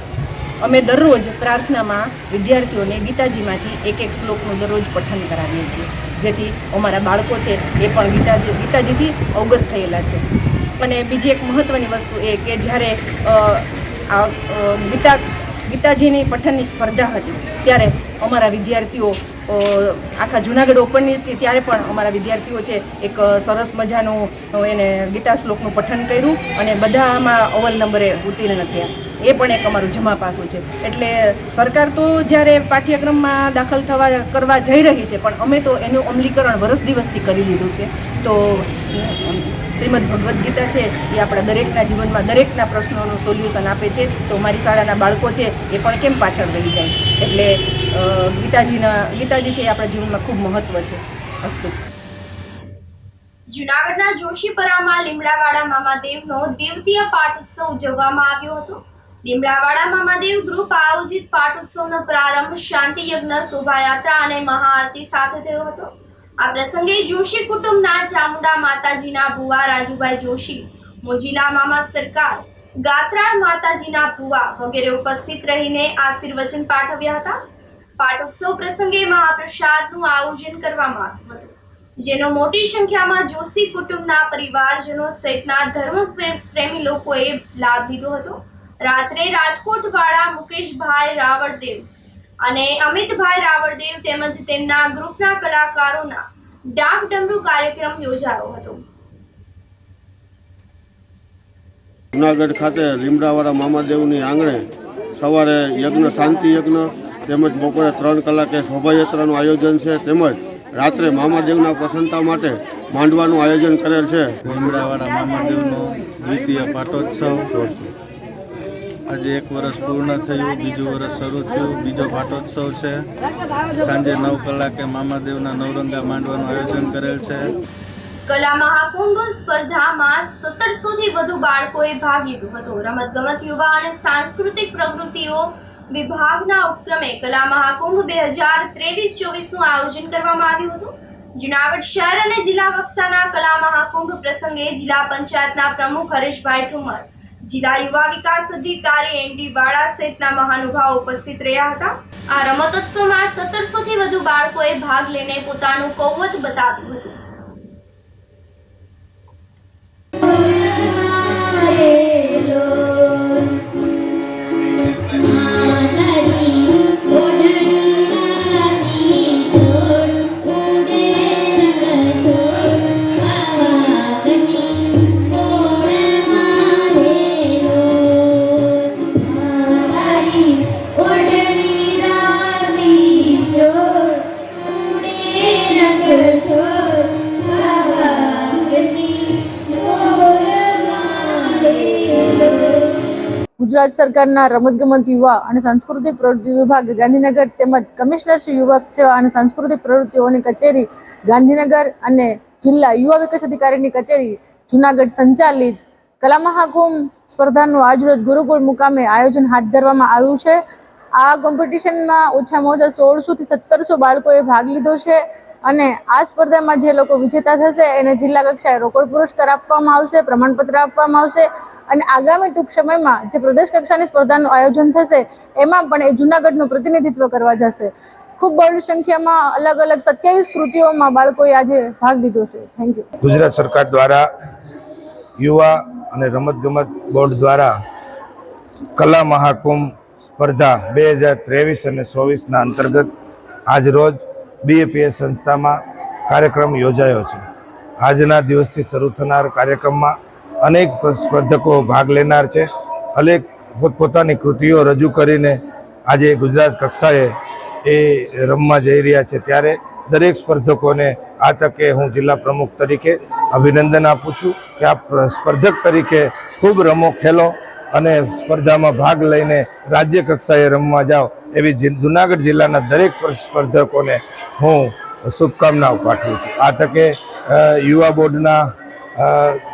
અમે દરરોજ પ્રાર્થનામાં વિદ્યાર્થીઓને ગીતાજીમાંથી એક શ્લોકનું દરરોજ પઠન કરાવીએ છીએ, જેથી અમારા બાળકો છે એ પણ ગીતાજીથી અવગત થયેલા છે। અને બીજી એક મહત્ત્વની વસ્તુ એ કે જ્યારે ગીતાજીની પઠનની સ્પર્ધા હતી ત્યારે અમારા વિદ્યાર્થીઓ આખા જૂનાગઢ ઓપનની હતી ત્યારે પણ અમારા વિદ્યાર્થીઓ છે એક સરસ મજાનું એને ગીતા શ્લોકનું પઠન કર્યું અને બધામાં અવ્વલ નંબરે ઉત્તીર્ણ થયા। એ પણ એક અમારું જમા પાસું છે। એટલે સરકાર તો જ્યારે પાઠ્યક્રમમાં દાખલ કરવા જઈ રહી છે, પણ અમે તો એનું અમલીકરણ વર્ષ દિવસથી કરી લીધું છે। તો શ્રીમદ ભગવદ્ ગીતા છે એ આપણા દરેકના જીવનમાં દરેકના પ્રશ્નોનું સોલ્યુશન આપે છે। તો મારી શાળાના બાળકો છે એ પણ કેમ પાછળ રહી જાય? એટલે ગીતાજી છે એ આપણા જીવનમાં ખૂબ મહત્વ છે। અસ્તુ। જૂનાગઢના જોશીપરામાં લીમડાવાડા મામાદેવનો દેવતીય પાટોત્સવ ઉજવવામાં આવ્યો હતો। લીમડાવાડા મામાદેવ ગ્રુપ આયોજિત પાટોત્સવનો પ્રારંભ શાંતિ યજ્ઞ, શોભાયાત્રા અને મહાઆરતી સાથે થયો હતો। આ પ્રસંગે જોશી કુટુંબના ચામુંડા માતાજીના ભુવા રાજુભાઈ જોશી, મોજીલા મામા સરકાર, ગાત્રાળ માતાજીના ભુવા વગેરે ઉપસ્થિત રહીને આશીર્વચન પાઠવ્યા હતા। પાટોત્સવ પ્રસંગે મહાપ્રસાદનું આયોજન કરવામાં આવ્યું હતું, જેનો મોટી સંખ્યામાં જોશી કુટુંબના પરિવારજનો સહિતના ધર્મ પ્રેમી લોકોએ લાભ લીધો હતો। રાત્રે રાજકોટવાળા મુકેશભાઈ રાવળદેવ અને અમિતભાઈ રાવળદેવ તેમજ તેમના ગ્રુપના કલાકારોના ડાક ડમરૂ કાર્યક્રમ યોજાયો હતો। જૂનાગઢ ખાતે લીમડાવાળા મામાદેવની આંગણે સવારે યજ્ઞ, શાંતિ યજ્ઞ તેમજ બપોરે 3 કલાકે શોભાયાત્રાનું આયોજન છે, તેમજ રાત્રે મામાદેવના પ્રસન્નતા માટે માંડવાનું આયોજન કરેલ છે। લીમડાવાળા મામાદેવનો દ્વિતીય પાટોત્સવ આજે 1 વર્ષ પૂર્ણ થયું, બીજું વર્ષ શરૂ થયું, બીજો પાટોત્સવ છે. સાંજે 9 કલાકે મામાદેવના નવરંગા માંડવાનું આયોજન કરેલ છે. કલા મહાકુંભ સ્પર્ધામાં 1700 થી વધુ બાળકોએ ભાગ લીધો હતો. રમતગમત, યુવા અને સાંસ્કૃતિક પ્રવૃત્તિઓ વિભાગના ઉપક્રમે કલા મહાકુંભ 2023-24નું આયોજન કરવામાં આવ્યું હતું. જૂનાગઢ શહેર અને જિલ્લા કક્ષાના કલા મહાકુંભ પ્રસંગે જિલ્લા પંચાયતના પ્રમુખ હરેશભાઈ ઠુમર, જિલ્લા યુવા વિકાસ અધિકારી એનડી વાળા સહિતના મહાનુભાવો ઉપસ્થિત રહ્યા હતા. આ રમતોત્સવમાં 1700 થી વધુ બાળકોએ ભાગ લઈને પોતાનું કૌવત બતાવ્યું હતું. ગુજરાત સરકારના રમતગમત, યુવા અને સાંસ્કૃતિક પ્રવૃત્તિ વિભાગ ગાંધીનગર તેમજ કમિશનર શ્રી યુવક સેવા અને સાંસ્કૃતિક પ્રવૃત્તિઓની કચેરી ગાંધીનગર અને જિલ્લા યુવા વિકાસ અધિકારીની કચેરી જૂનાગઢ સંચાલિત કલા મહાકુંભ સ્પર્ધાનું આજરોજ ગુરુકુળ મુકામે આયોજન હાથ ધરવામાં આવ્યું છે. આ કોમ્પિટિશનમાં ઓછામાં ઓછા 1600 થી 1700 બાળકોએ ભાગ લીધો છે અને આ સ્પર્ધામાં જે લોકો વિજેતા થશે એને જિલ્લા કક્ષાએ રોકડ પુરસ્કાર આપવામાં આવશે, પ્રમાણપત્ર આપવામાં આવશે અને આગામી ટૂંક સમયમાં જે પ્રદેશ કક્ષાની સ્પર્ધાનું આયોજન થશે એમાં પણ એ જૂનાગઢનું પ્રતિનિધિત્વ કરવા જશે. ખૂબ બહોળી સંખ્યામાં અલગ અલગ 27 કૃતિઓમાં બાળકોએ આજે ભાગ લીધો છે. Thank you. ગુજરાત સરકાર દ્વારા યુવા અને રમતગમત બોર્ડ દ્વારા કલા મહાકુંભ સ્પર્ધા 2023 અને 24ના અંતર્ગત આજરોજ BAPS સંસ્થામાં કાર્યક્રમ યોજાયો છે. આજના દિવસથી શરૂ થનાર કાર્યક્રમમાં અનેક સ્પર્ધકો ભાગ લેનાર છે. અનેક પોતપોતાની કૃતિઓ રજૂ કરીને આજે ગુજરાત કક્ષાએ એ રમવા જઈ રહ્યા છે. ત્યારે દરેક સ્પર્ધકોને આ તકે હું જિલ્લા પ્રમુખ તરીકે અભિનંદન આપું છું કે આપ સ્પર્ધક તરીકે ખૂબ રમો, ખેલો અને સ્પર્ધામાં ભાગ લઈને રાજ્ય કક્ષાએ રમવા જાઓ એવી જૂનાગઢ જિલ્લાના દરેક સ્પર્ધકોને હું શુભકામનાઓ પાઠવું છું. આ તકે યુવા બોર્ડના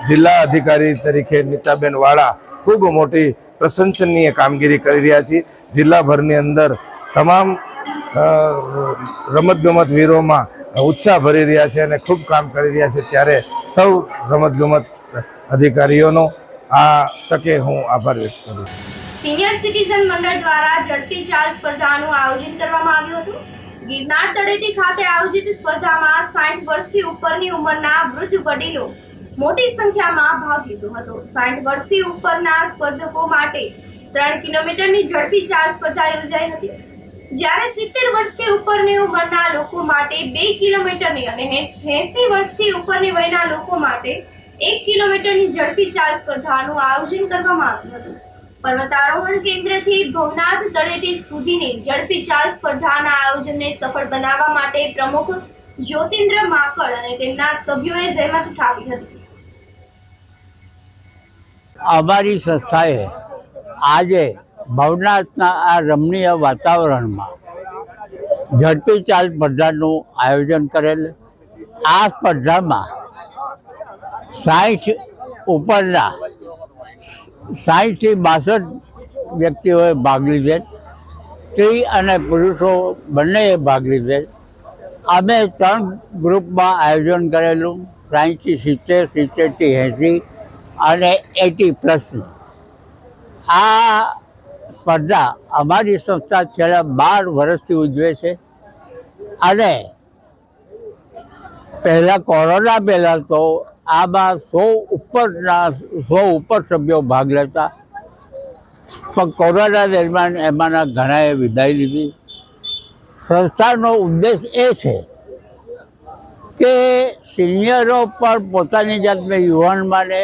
જિલ્લા અધિકારી તરીકે નીતાબેન વાળા ખૂબ મોટી પ્રશંસનીય કામગીરી કરી રહ્યા છે. જિલ્લાભરની અંદર તમામ રમતગમત વીરોમાં ઉત્સાહ ભરી રહ્યા છે અને ખૂબ કામ કરી રહ્યા છે. ત્યારે સૌ રમતગમત અધિકારીઓનો આ તકે હું આભાર વ્યક્ત કરું છું. સિનિયર સિટીઝન મંડળ દ્વારા ઝડપી ચાલ સ્પર્ધાનું આયોજન કરવામાં આવ્યું હતું. ગિરનાર તળેટી ખાતે આયોજિત સ્પર્ધામાં 60 વર્ષથી ઉપરની ઉંમરના વૃદ્ધ વડીલો મોટી સંખ્યામાં ભાગ લીધો હતો. 60 વર્ષથી ઉપરના સ્પર્ધકો માટે 3 કિલોમીટરની ઝડપી ચાલ સ્પર્ધા યોજાઈ હતી, જ્યારે 70 વર્ષથી ઉપરની ઉંમરના લોકો માટે 2 કિલોમીટરની અને 80 વર્ષથી ઉપરની વયના લોકો માટે 1 કિલોમીટરની ઝડપી ચાલ સ્પર્ધાનું આયોજન કરવામાં આવ્યું હતું. પર્વતારોહણ કેન્દ્રથી ભવનાથ તળેટી સુધીની ઝડપી ચાલ સ્પર્ધાના આયોજનને સફળ બનાવવા માટે પ્રમુખ જ્યોતિન્દ્ર માકડ અને તેમના સભ્યોએ જહેમત ઉઠાવી હતી. અમારી સંસ્થાએ આજે ભવનાથના આ રમણીય વાતાવરણમાં ઝડપી ચાલ સ્પર્ધાનું આયોજન કરેલ. આ સ્પર્ધામાં 60 ઉપરના 60 થી 62 વ્યક્તિઓએ ભાગ લીધેલ. સ્ત્રી અને પુરુષો બંનેએ ભાગ લીધેલ. અમે 3 ગ્રુપમાં આયોજન કરેલું, 60 થી 70, 70 થી 80 અને 80+. આ સ્પર્ધા અમારી સંસ્થા છેલ્લા 12 વર્ષથી ઉજવે છે અને પહેલાં કોરોના પહેલાં તો આમાં 100 ઉપર સભ્યો ભાગ લેતા, પણ કોરોના દરમિયાન એમાંના ઘણાએ વિદાય લીધી. સંસ્થાનો ઉદ્દેશ એ છે કે સિનિયરો પર પોતાની જાતને યુવાન માને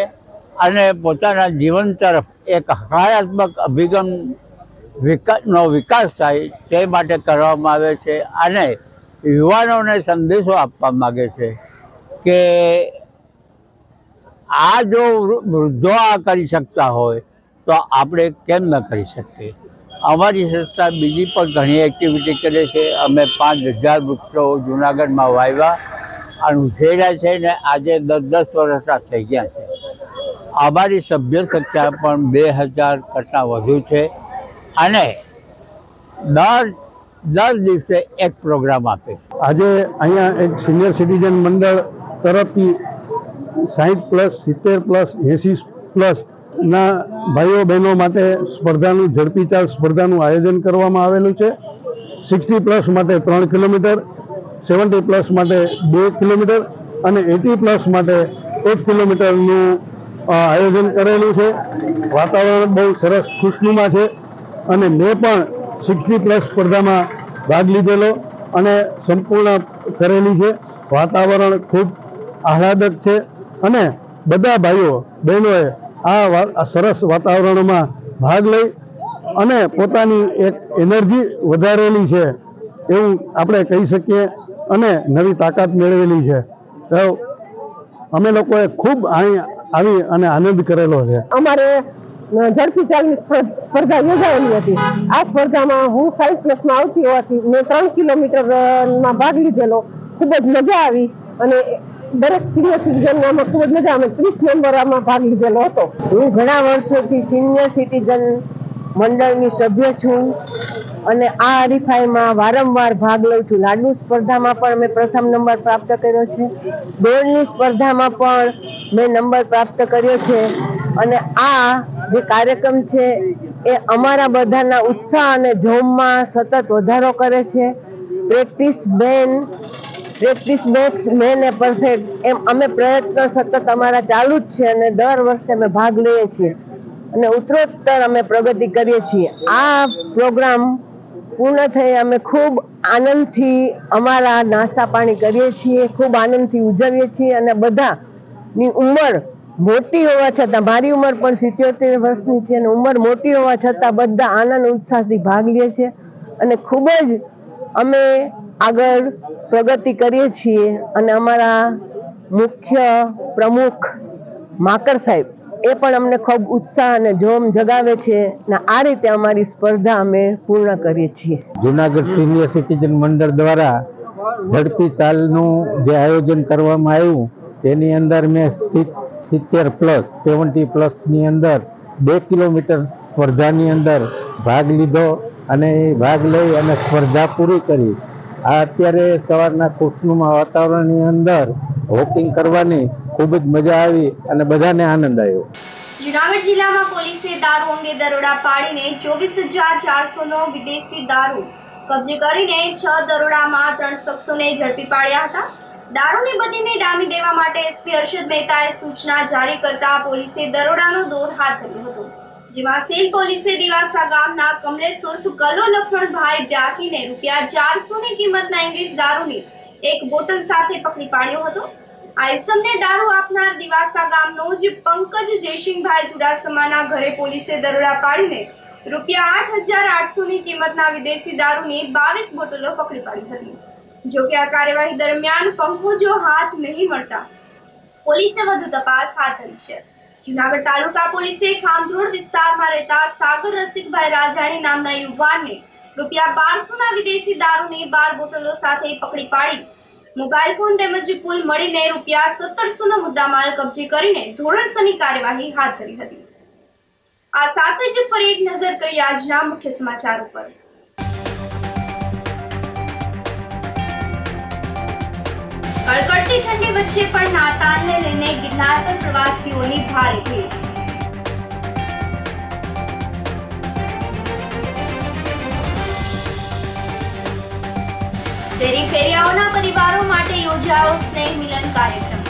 અને પોતાના જીવન તરફ એક હકારાત્મક અભિગમનો વિકાસ થાય તે માટે કરવામાં આવે છે. અને યુવાનોને સંદેશો આપવા માગે છે કે આ જો વૃદ્ધો આ કરી શકતા હોય તો આપણે કેમ ન કરી શકીએ. અમારી સંસ્થા બીજી પણ ઘણી એક્ટિવિટી કરે છે. અમે 5000 વૃક્ષો જૂનાગઢમાં વાવ્યા અને ઉછેર્યા છે ને આજે 10 વર્ષના થઈ ગયા છે. અમારી સભ્ય સંખ્યા પણ 2000 કરતાં વધુ છે અને દર દિવસે એક પ્રોગ્રામ આપે છે. આજે અહીંયા એક સિનિયર સિટીઝન મંડળ તરફથી 60+, 70+, 80+ ના ભાઈઓ બહેનો માટે સ્પર્ધાનું ઝડપી ચાલ સ્પર્ધાનું આયોજન કરવામાં આવેલું છે. 60+ માટે 3 કિલોમીટર, 70+ માટે 2 કિલોમીટર અને 80+ માટે 1 કિલોમીટરનું આયોજન કરેલું છે. વાતાવરણ બહુ સરસ ખુશનુમા છે અને મેં પણ 60+ સ્પર્ધામાં ભાગ લીધેલો અને સંપૂર્ણ કરેલી છે. વાતાવરણ ખૂબ આહલાદક છે અને બધા ભાઈઓ બહેનોએ આ સરસ વાતાવરણમાં ભાગ લઈ અને પોતાની એક એનર્જી વધારેલી છે એવું આપણે કહી શકીએ અને નવી તાકાત મેળવેલી છે. તો અમે લોકોએ ખૂબ અહીં આવી અને આનંદ કરેલો છે. અમારે ઝડપી ચાલની સ્પર્ધા યોજાયેલી હતી. આ સ્પર્ધામાં હું 60+માં આવતી હોવાથી મેં 3 કિલોમીટરમાં ભાગ લીધેલો. ખૂબ જ મજા આવી અને દરેક સિનિયર સિટીઝનને આમાં ખૂબ જ મજા આવે. 30 નંબર આમાં ભાગ લીધેલો હતો. હું ઘણા વર્ષોથી સિનિયર સિટીઝન મંડળની સભ્ય છું અને આ હરીફાઈમાં વારંવાર ભાગ લઉં છું. લાડુ સ્પર્ધામાં પણ મેં પ્રથમ નંબર પ્રાપ્ત કર્યો છે. દોડની સ્પર્ધામાં પણ મેં નંબર પ્રાપ્ત કર્યો છે અને આ જે કાર્યક્રમ છે એ અમારા બધાના ઉત્સાહ અને જોમમાં સતત વધારો કરે છે. પ્રેક્ટિસ મેક્સ મેન એ પરફેક્ટ એમ અમે પ્રયત્ન સતત અમારા ચાલુ જ છે અને દર વર્ષે અમે ભાગ લઈએ છીએ અને ઉત્તરોત્તર અમે પ્રગતિ કરીએ છીએ. આ પ્રોગ્રામ પૂર્ણ થઈ અમે ખૂબ આનંદથી અમારા નાસ્તા પાણી કરીએ છીએ, ખૂબ આનંદથી ઉજવીએ છીએ અને બધાની ઉંમર મોટી હોવા છતાં, મારી ઉંમર પણ 77 વર્ષની છે અને ઉંમર મોટી હોવા છતાં બધા આનંદ ઉત્સાહથી ભાગ લે છે અને ખૂબ જ અમે આગળ પ્રગતિ કરીએ છીએ. અને અમારા મુખ્ય પ્રમુખ માકર સાહેબ એ પણ અમને ખૂબ ઉત્સાહ અને જોમ જગાવે છે અને આ રીતે અમારી સ્પર્ધા અમે પૂર્ણ કરીએ છીએ. જૂનાગઢ સિનિયર સિટીઝન મંડળ દ્વારા ઝડપી ચાલનું જે આયોજન કરવામાં આવ્યું તેની અંદર મેં 70+, 70+ની અંદર 2 કિલોમીટર સ્પર્ધાની અંદર ભાગ લીધો અને ભાગ લઈ અને સ્પર્ધા પૂરી કરી. આ અત્યારે સવારના ખુશનુમા વાતાવરણની અંદર વોકિંગ કરવાની ખૂબ જ મજા આવી અને બધાને આનંદ આવ્યો. જૂનાગઢ જિલ્લામાં પોલીસે દારૂ અંગે દરોડા પાડીને 24,400નો વિદેશી દારૂ કબજે કરીને 6 દરોડામાં 3 શખ્સોને ઝડપી પાડ્યા હતા. દારૂની બદીને ડામી દેવા માટે એસપી હર્ષદ મહેતાએ સૂચના જારી કરતા પોલીસે દરોડાનો દોર હાથ ધર્યો હતો. જેમાં સેલ પોલીસે દિવાસા ગામના કમલેશ ઉર્ફ કલો લખણભાઈ ડાકીને ₹400ની કિંમતના ઇંગ્લિશ દારૂની એક બોટલ સાથે પકડી પાડ્યો હતો. આ ઇસમને દારૂ આપનાર દિવાસા ગામનો જ પંકજ જયસિંહભાઈ ચુડાસમાના ઘરે પોલીસે દરોડા પાડીને ₹8,800ની કિંમતના વિદેશી દારૂની 22 બોટલો પકડી પાડી હતી. જો કે આ કાર્યવાહી દરમિયાન પંખોજો હાથ નહીં મળતા પોલીસે વધુ તપાસ હાથ ધરી છે. જૂનાગઢ તાલુકા પોલીસે ખામધોડ વિસ્તારમાં રહેતા સાગર રસિકભાઈ રાજાણી નામના યુવાનને ₹1200ના વિદેશી દારૂની 12 બોટલો સાથે પકડી પાડી મોબાઈલ ફોન તેમજ કુલ મળીને ₹1700નો મુદ્દામાલ કબજે કરીને ધોરણસરની કાર્યવાહી હાથ ધરી હતી. આ સાથે જ ફરી એક નજર કરી આજના મુખ્ય સમાચારો પર. કડકડતી ઠંડી વચ્ચે પણ નાતાલને લઈને ગિરનાર પર પ્રવાસીઓની ભારે ભીડ. શેરી ફેરિયાઓના પરિવારો માટે યોજાયો સ્નેહ મિલન કાર્યક્રમ.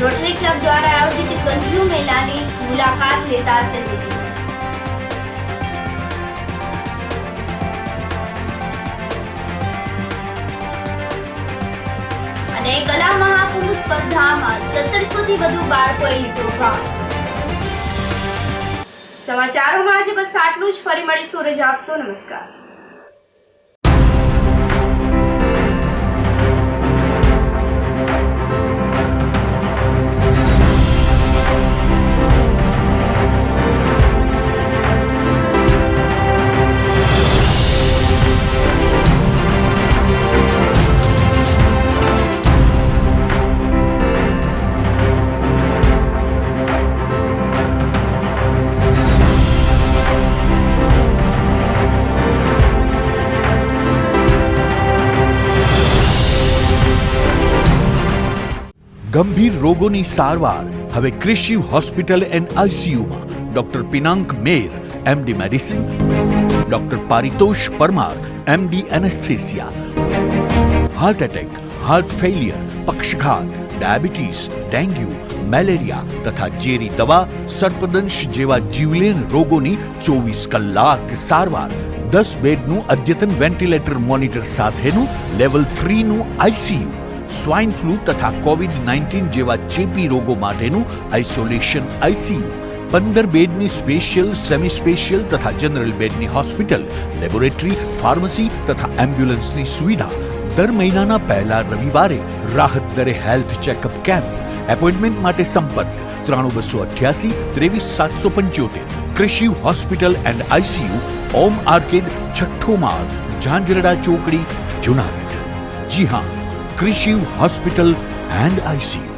રોટરી ક્લબ દ્વારા આયોજિત કન્ઝ્યુમ મેળાની મુલાકાત લેતા શહેરીજનો. અને કલા મહાકુંભ સ્પર્ધામાં 1700થી વધુ બાળકોએ લીધો ભાગ. સમાચારોમાં આજે બસ આટલું જ. ફરી મળીશું. રજા આપશો. નમસ્કાર. ગંભીર રોગોની સારવાર હવે ક્રિશિવ હોસ્પિટલ એન્ડ આઈસીયુમાં doctor Pinank Mer MD medicine, doctor Paritosh Parmar MD anaesthesia, heart attack, heart failure, પક્ષઘાત, ડાયાબિટીસ, ડેન્ગ્યુ, મેલેરિયા તથા ઝેરી દવા, સર્પદંશ જેવા જીવલેણ રોગોની 24 કલાક સારવાર, 10 બેડનું અદ્યતન વેન્ટિલેટર મોનિટર સાથેનું લેવલ 3નું આઈસીયુ, સ્વાઇન ફ્લૂ તથા કોવિડ-19 જેવા ચેપી રોગો માટેનું આઇસોલેશન આઈસીયુ, 15 બેડની સ્પેશિયલ, સેમી સ્પેશિયલ તથા જનરલ બેડની હોસ્પિટલ, લેબોરેટરી, ફાર્મસી તથા એમ્બ્યુલન્સની સુવિધા, દર મહિનાના પહેલા રવિવારે રાહત દરે હેલ્થ ચેકઅપ કેમ્પ. એપોઇન્ટમેન્ટ માટે સંપર્ક 9288 23775. Krishiv hospital and ICU, Om arcade, છઠ્ઠો માળ, ઝાંઝરડા ચોકડી, જુનાગઢ. જી હા, ક્રિશિવ હોસ્પિટલ એન્ડ આઈસીયુ.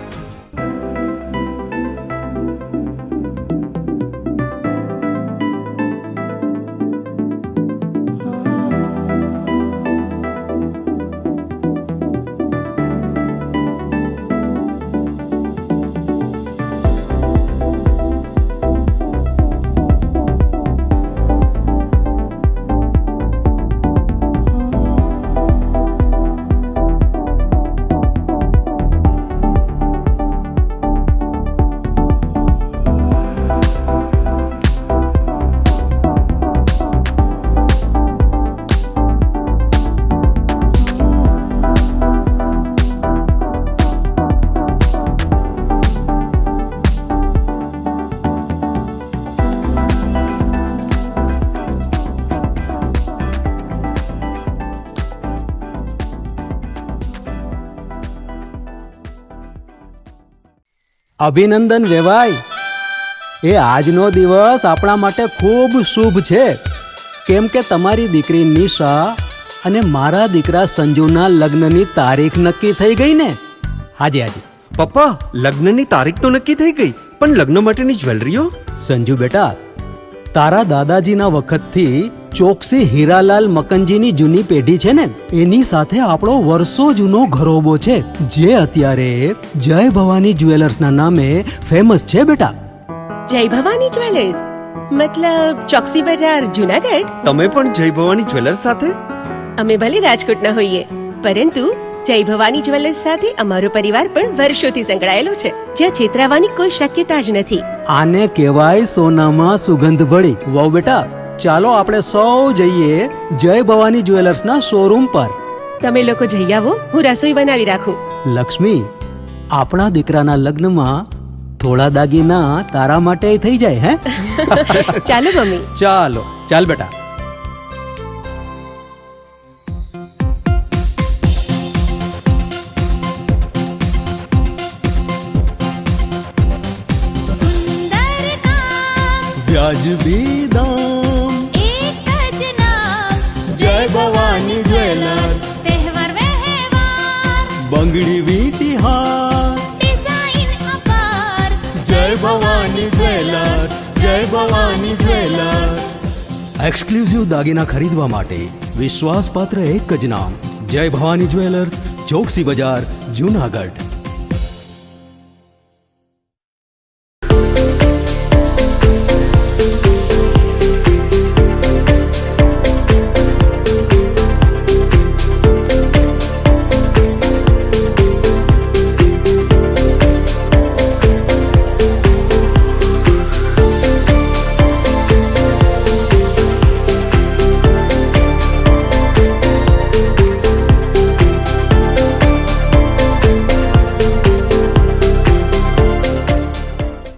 અભિનંદન વેવાય. એ આજનો દિવસ આપણા માટે ખૂબ શુભ છે, કેમ કે તમારી દીકરી નિશા અને મારા દીકરા સંજુના લગ્નની તારીખ નક્કી થઈ ગઈ ને. હાજી હાજી પપ્પા, લગ્નની તારીખ તો નક્કી થઈ ગઈ, પણ લગ્ન માટેની જ્વેલરીઓ? સંજુ બેટા, તારા દાદાજીના વખતથી ચોકસી હીરાલાલ મકનજીની જૂની પેઢી છે ને, એની સાથે આપણો વર્ષો જૂનો ઘરોબો છે, જે અત્યારે જય ભવાની જ્વેલર્સના નામે ફેમસ છે બેટા. જય ભવાની જ્વેલર્સ મતલબ ચોકસી બજાર, જુનાગઢ? તમે પણ જય ભવાની જ્વેલર્સ સાથે? અમે ભલે રાજકોટના હોઈએ, પરંતુ જય ભવાની જ્વેલર્સ સાથે અમારો પરિવાર પણ વર્ષોથી સંકળાયેલો છે, જ્યાં છેતરાવાની કોઈ શક્યતા જ નથી. આને કહેવાય સોનામાં સુગંધ ભળી. વાવ બેટા, ચાલો આપણે સૌ જઈએ જય ભવાની જ્વેલર્સના શોરૂમ પર. તમે લોકો જઈ આવો, હું રસોઈ બનાવી રાખું. લક્ષ્મી, આપણા દીકરાના લગ્નમાં થોડા દાગીના તારા માટે થઈ જાય. હે ચાલો મમ્મી. ચાલો ચાલ બેટા. વ્યાજબી દામ, એક જ નામ, જય ભવાની જ્વેલર્સ. તહેવાર વ્યવહાર, બંગડી વીંટી હાર, ડિઝાઇન અપાર, જય ભવાની જ્વેલર્સ, જય ભવાની જ્વેલર્સ. એક્સક્લુઝિવ દાગીના ખરીદવા માટે વિશ્વાસપાત્ર એક જ નામ, જય ભવાની જ્વેલર્સ, ચોકસી બજાર, જુનાગઢ.